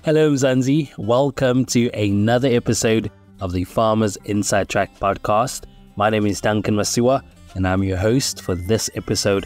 Hello Mzansi, welcome to another episode of the Farmers Inside Track podcast. My name is Duncan Masiwa and I'm your host for this episode.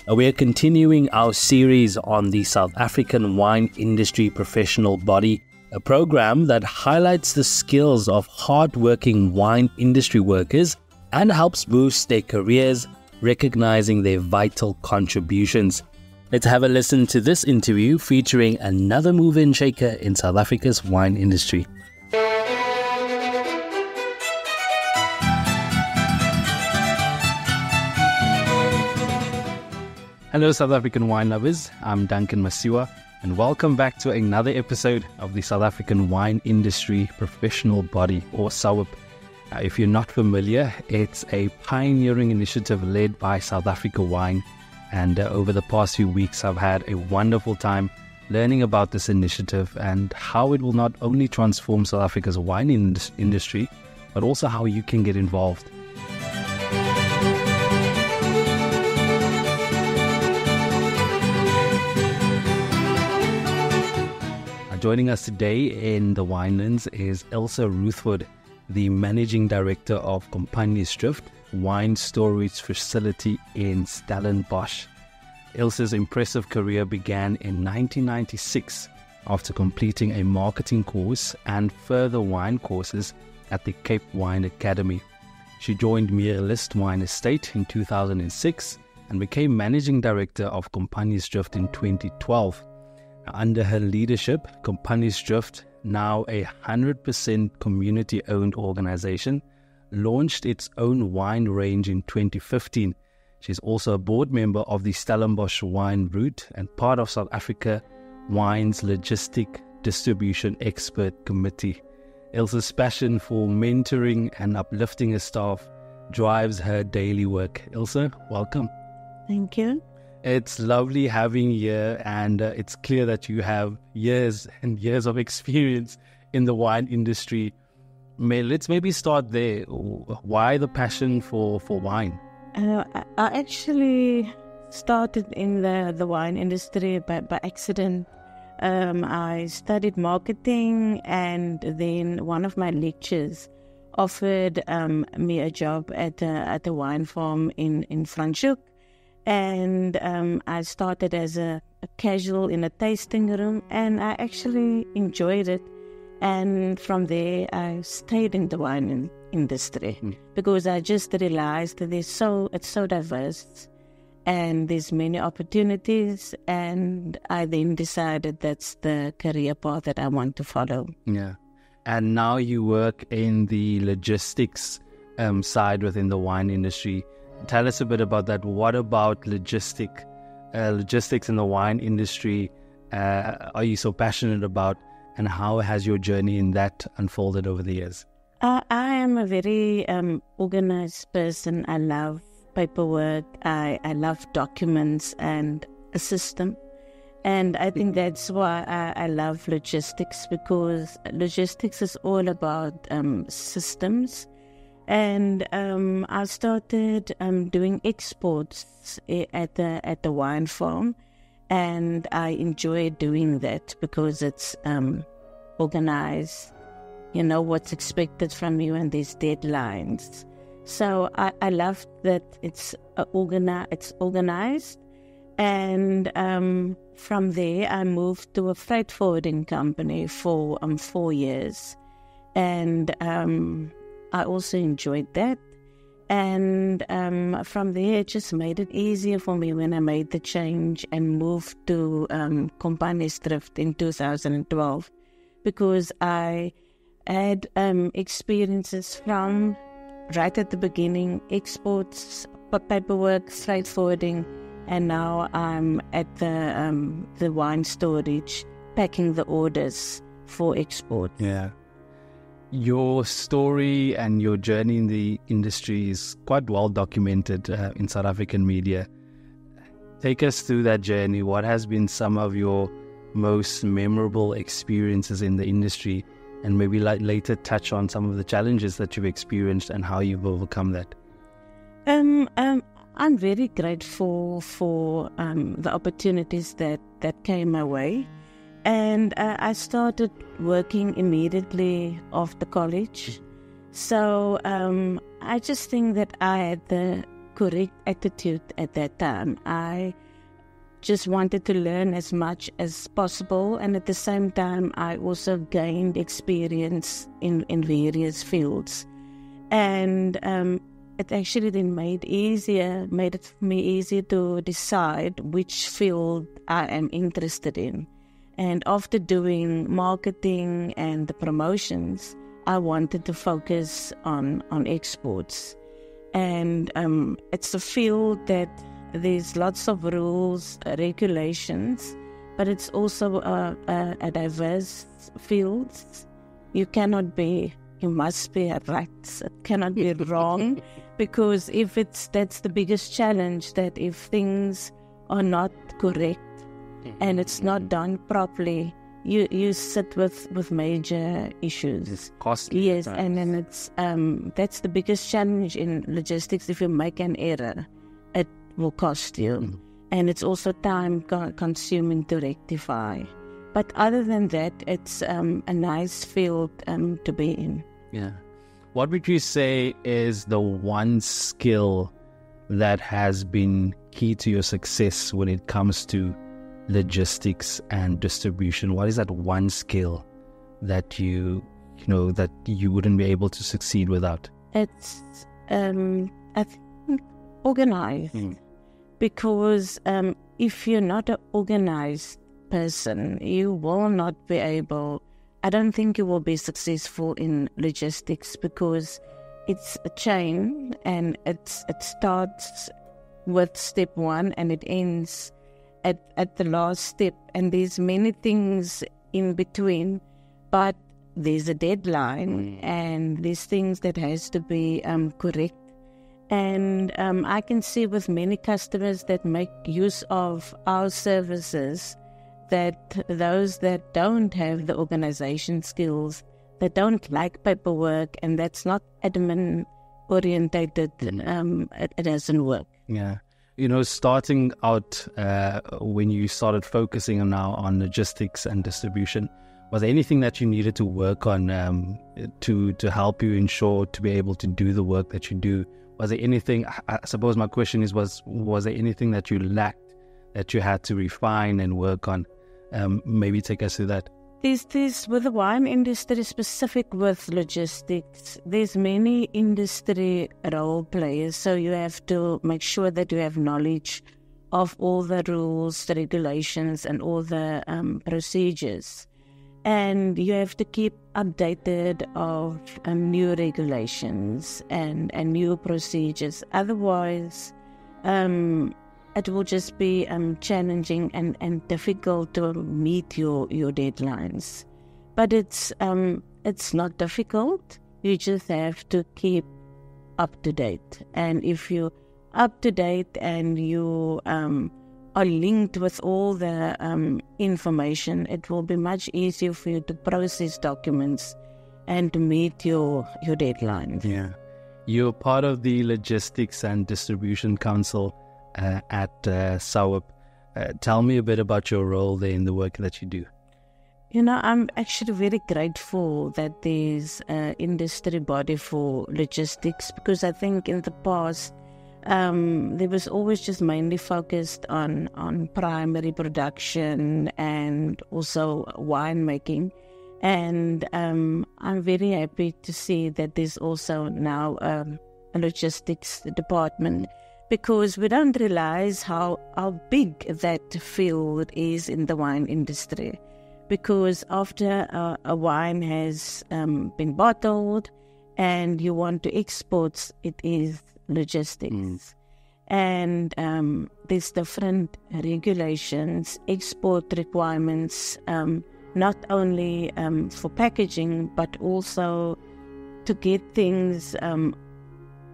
We are continuing our series on the South African wine industry professional body, a program that highlights the skills of hard-working wine industry workers and helps boost their careers, recognizing their vital contributions. Let's have a listen to this interview featuring another mover and shaker in South Africa's wine industry. Hello South African wine lovers, I'm Duncan Masiwa and welcome back to another episode of the South African Wine Industry Professional Body, or SAWIPB. If you're not familiar, it's a pioneering initiative led by South Africa Wine. And over the past few weeks, I've had a wonderful time learning about this initiative and how it will not only transform South Africa's wine industry, but also how you can get involved. Joining us today in the Winelands is Ilse Ruthford, the Managing Director of Compagniesdrift wine storage facility in Stellenbosch. Ilse's impressive career began in 1996 after completing a marketing course and further wine courses at the Cape Wine Academy. She joined Meerlist Wine Estate in 2006 and became Managing Director of Compagniesdrift in 2012. Under her leadership, Compagniesdrift, now a 100% community-owned organization, launched its own wine range in 2015. She's also a board member of the Stellenbosch Wine Route and part of South Africa Wine's Logistic Distribution Expert Committee. Ilse's passion for mentoring and uplifting her staff drives her daily work. Ilse, welcome. Thank you. It's lovely having you here, and it's clear that you have years and years of experience in the wine industry. Let's maybe start there. Why the passion for wine? I actually started in the wine industry by accident. I studied marketing, and then one of my lecturers offered me a job at a wine farm in Franschhoek. And I started as a casual in a tasting room, and I actually enjoyed it. And from there, I stayed in the wine industry because I just realized that it's so diverse and there's many opportunities. And I then decided that's the career path that I want to follow. Yeah. And now you work in the logistics side within the wine industry. Tell us a bit about that. What about logistics in the wine industry are you so passionate about, and how has your journey in that unfolded over the years? I am a very organized person. I love paperwork. I love documents and a system. And I think that's why I love logistics, because logistics is all about systems. And I started doing exports at the wine farm, and I enjoy doing that because it's organized. You know what's expected from you, and there's deadlines. So I love that it's organized. And from there, I moved to a freight forwarding company for 4 years, and I also enjoyed that. And from there, it just made it easier for me when I made the change and moved to Compagniesdrift in 2012, because I had experiences from right at the beginning, exports, paperwork, freight forwarding, and now I'm at the wine storage, packing the orders for export. Yeah. Your story and your journey in the industry is quite well documented in South African media. Take us through that journey. What has been some of your most memorable experiences in the industry, and maybe later touch on some of the challenges that you've experienced and how you've overcome that? I'm very grateful for the opportunities that came my way. And I started working immediately after college. So I just think that I had the correct attitude at that time. I just wanted to learn as much as possible, and at the same time I also gained experience in various fields. And it actually then made it for me easier to decide which field I am interested in. And after doing marketing and the promotions, I wanted to focus on exports. And it's a field that there's lots of rules, regulations, but it's also a diverse field. You must be right. It cannot be wrong, because that's the biggest challenge, that if things are not correct and it's not done properly, you sit with major issues. It's costly. Yes, and then it's that's the biggest challenge in logistics. If you make an error, it will cost you, and it's also time consuming to rectify. But other than that, it's a nice field to be in. Yeah. What would you say is the one skill that has been key to your success when it comes to logistics and distribution? What is that one skill that you wouldn't be able to succeed without? It's I think organized, because if you're not an organized person, you will not be able. I don't think you will be successful in logistics, because it's a chain, and it starts with step one and it ends at the last step, and there's many things in between, but there's a deadline and there's things that has to be correct. And I can see with many customers that make use of our services, that those that don't have the organization skills, that don't like paperwork, and that's not admin orientated, it doesn't work. Yeah. Starting out when you started focusing on logistics and distribution, was there anything that you needed to work on to help you ensure to be able to do the work that you do? Was there anything, I suppose my question is, was there anything that you lacked that you had to refine and work on? Maybe take us through that. There's with the wine industry, specific with logistics, there's many industry role players, so you have to make sure that you have knowledge of all the rules, the regulations, and all the procedures. And you have to keep updated of new regulations and new procedures. Otherwise, it will just be challenging and difficult to meet your deadlines. But it's not difficult. You just have to keep up to date. And if you're up to date and you are linked with all the information, it will be much easier for you to process documents and to meet your deadlines. Yeah. You're part of the Logistics and Distribution Council at SAWIPB. Tell me a bit about your role there in the work that you do. I'm actually very grateful that there's an industry body for logistics, because I think in the past there was always just mainly focused on primary production and also winemaking. And I'm very happy to see that there's also now a logistics department, because we don't realize how big that field is in the wine industry. Because after a wine has been bottled and you want to export, it is logistics. And there's different regulations, export requirements, not only for packaging, but also to get things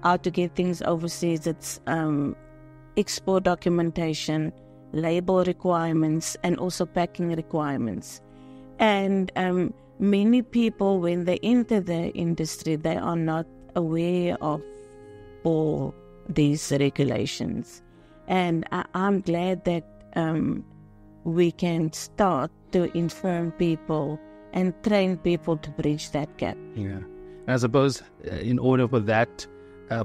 out to get things overseas. It's export documentation, label requirements, and also packing requirements. And many people, when they enter the industry, they are not aware of all these regulations. And I'm glad that we can start to inform people and train people to bridge that gap. Yeah. I suppose in order for that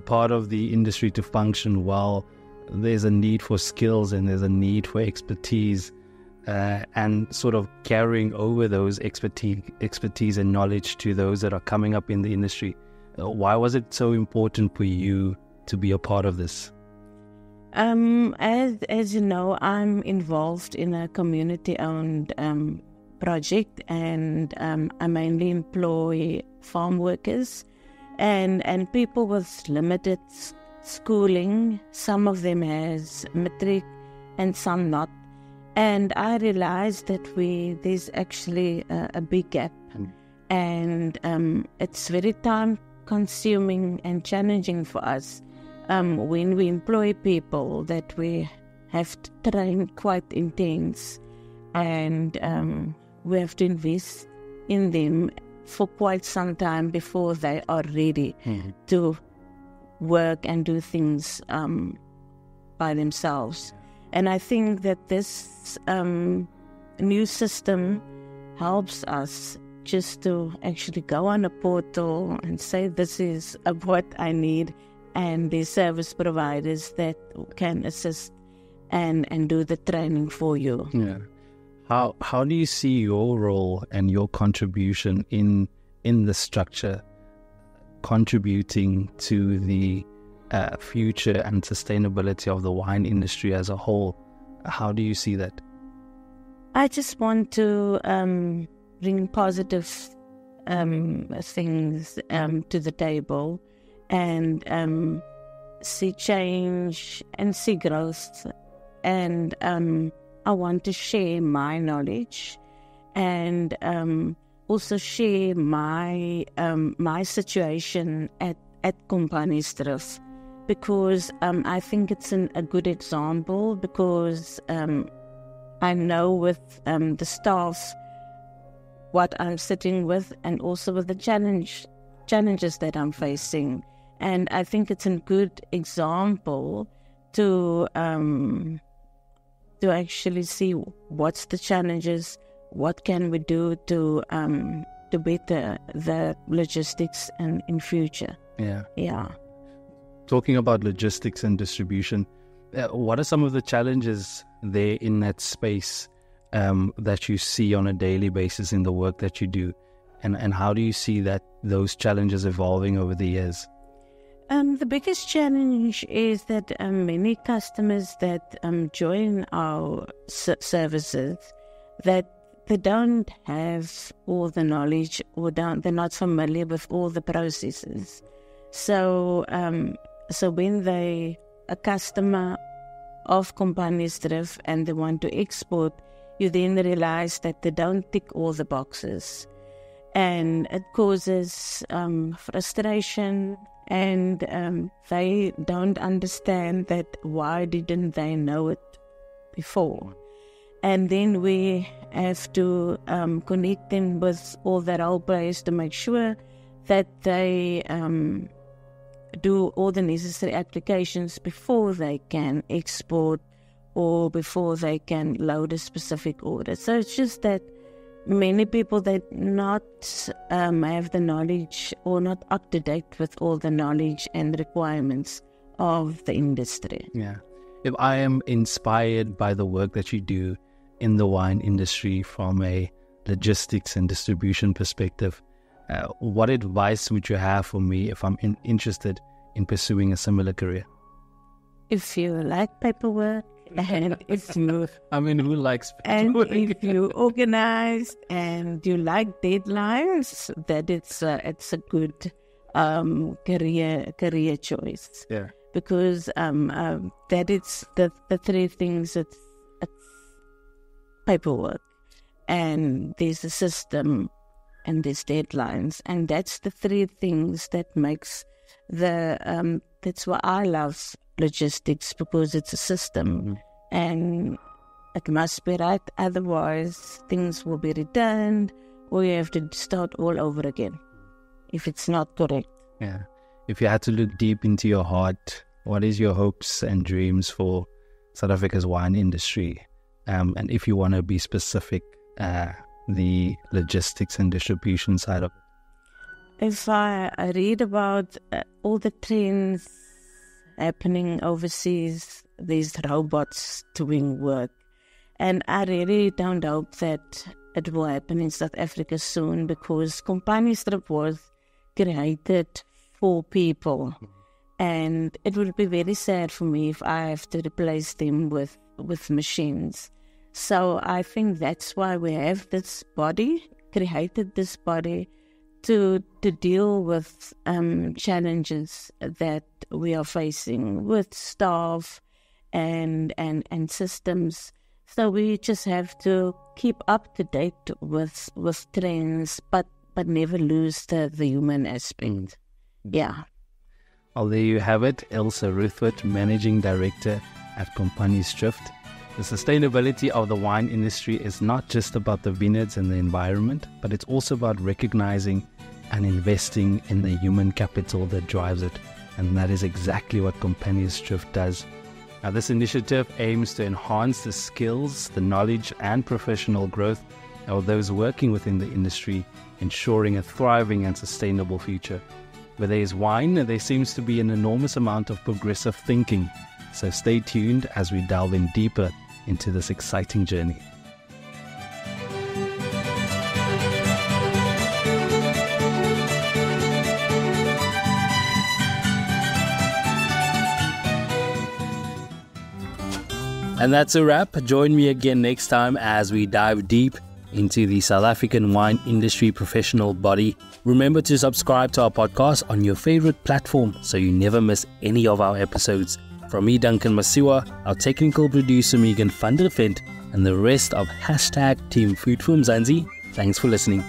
part of the industry to function well, there's a need for skills and there's a need for expertise, and sort of carrying over those expertise and knowledge to those that are coming up in the industry. Why was it so important for you to be a part of this? As you know, I'm involved in a community-owned project, and I mainly employ farm workers and people with limited schooling. Some of them has matric and some not. And I realized that there's actually a big gap, and it's very time-consuming and challenging for us when we employ people that we have to train quite intense, and we have to invest in them for quite some time before they are ready to work and do things by themselves. And I think that this new system helps us just to actually go on a portal and say, this is what I need, and the service providers that can assist and do the training for you. Yeah. How do you see your role and your contribution in the structure contributing to the future and sustainability of the wine industry as a whole? How do you see that? I just want to bring positive things to the table, and see change and see growth. And I want to share my knowledge, and also share my situation at Compagniesdrift, because I think it's a good example, because I know with the staff what I'm sitting with, and also with the challenges that I'm facing. And I think it's a good example to actually see what's the challenges, what can we do to better the logistics and in future. Yeah. Talking about logistics and distribution, what are some of the challenges there in that space that you see on a daily basis in the work that you do, and how do you see that those challenges evolving over the years? The biggest challenge is that many customers that join our services, that they don't have all the knowledge, or they're not familiar with all the processes. So when they a customer of Compagniesdrift and they want to export, you then realize that they don't tick all the boxes, and it causes frustration. And they don't understand that why didn't they know it before. And then we have to connect them with all the role players to make sure that they do all the necessary applications before they can export or before they load a specific order. So it's just that many people that not have the knowledge or not up to date with all the knowledge and requirements of the industry. Yeah. If I am inspired by the work that you do in the wine industry from a logistics and distribution perspective, what advice would you have for me if I'm interested in pursuing a similar career? If you like paperwork, and if you, who likes paperwork? And if you organized and you like deadlines, that it's a good career choice. Yeah. Because that it's the three things. It's paperwork, and there's a system, and there's deadlines, and that's the three things that makes the. That's why I love logistics, because it's a system, and it must be right. Otherwise, things will be returned, or you have to start all over again if it's not correct. Yeah. If you had to look deep into your heart, what is your hopes and dreams for South Africa's wine industry And if you want to be specific, the logistics and distribution side of it. If I read about all the trends happening overseas, these robots doing work, and I really don't hope that it will happen in South Africa soon, because Compagniesdrift was created for people, and it would be very sad for me if I have to replace them with machines. So I think that's why we have this body, created this body, to deal with challenges that we are facing with staff and systems. So we just have to keep up to date with trends, but never lose the human aspect. Yeah. Well, there you have it. Ilse Ruthford, Managing Director at Compagniesdrift. The sustainability of the wine industry is not just about the vineyards and the environment, but it's also about recognizing and investing in the human capital that drives it. And that is exactly what Compagniesdrift does. Now, this initiative aims to enhance the skills, the knowledge and professional growth of those working within the industry, ensuring a thriving and sustainable future. Where there is wine, there seems to be an enormous amount of progressive thinking. So stay tuned as we delve in deeper into this exciting journey. And that's a wrap. Join me again next time as we dive deep into the South African wine industry professional body. Remember to subscribe to our podcast on your favorite platform so you never miss any of our episodes. From me, Duncan Masiwa, our technical producer, Megan van der Vent, and the rest of #Team Food for Mzansi, thanks for listening.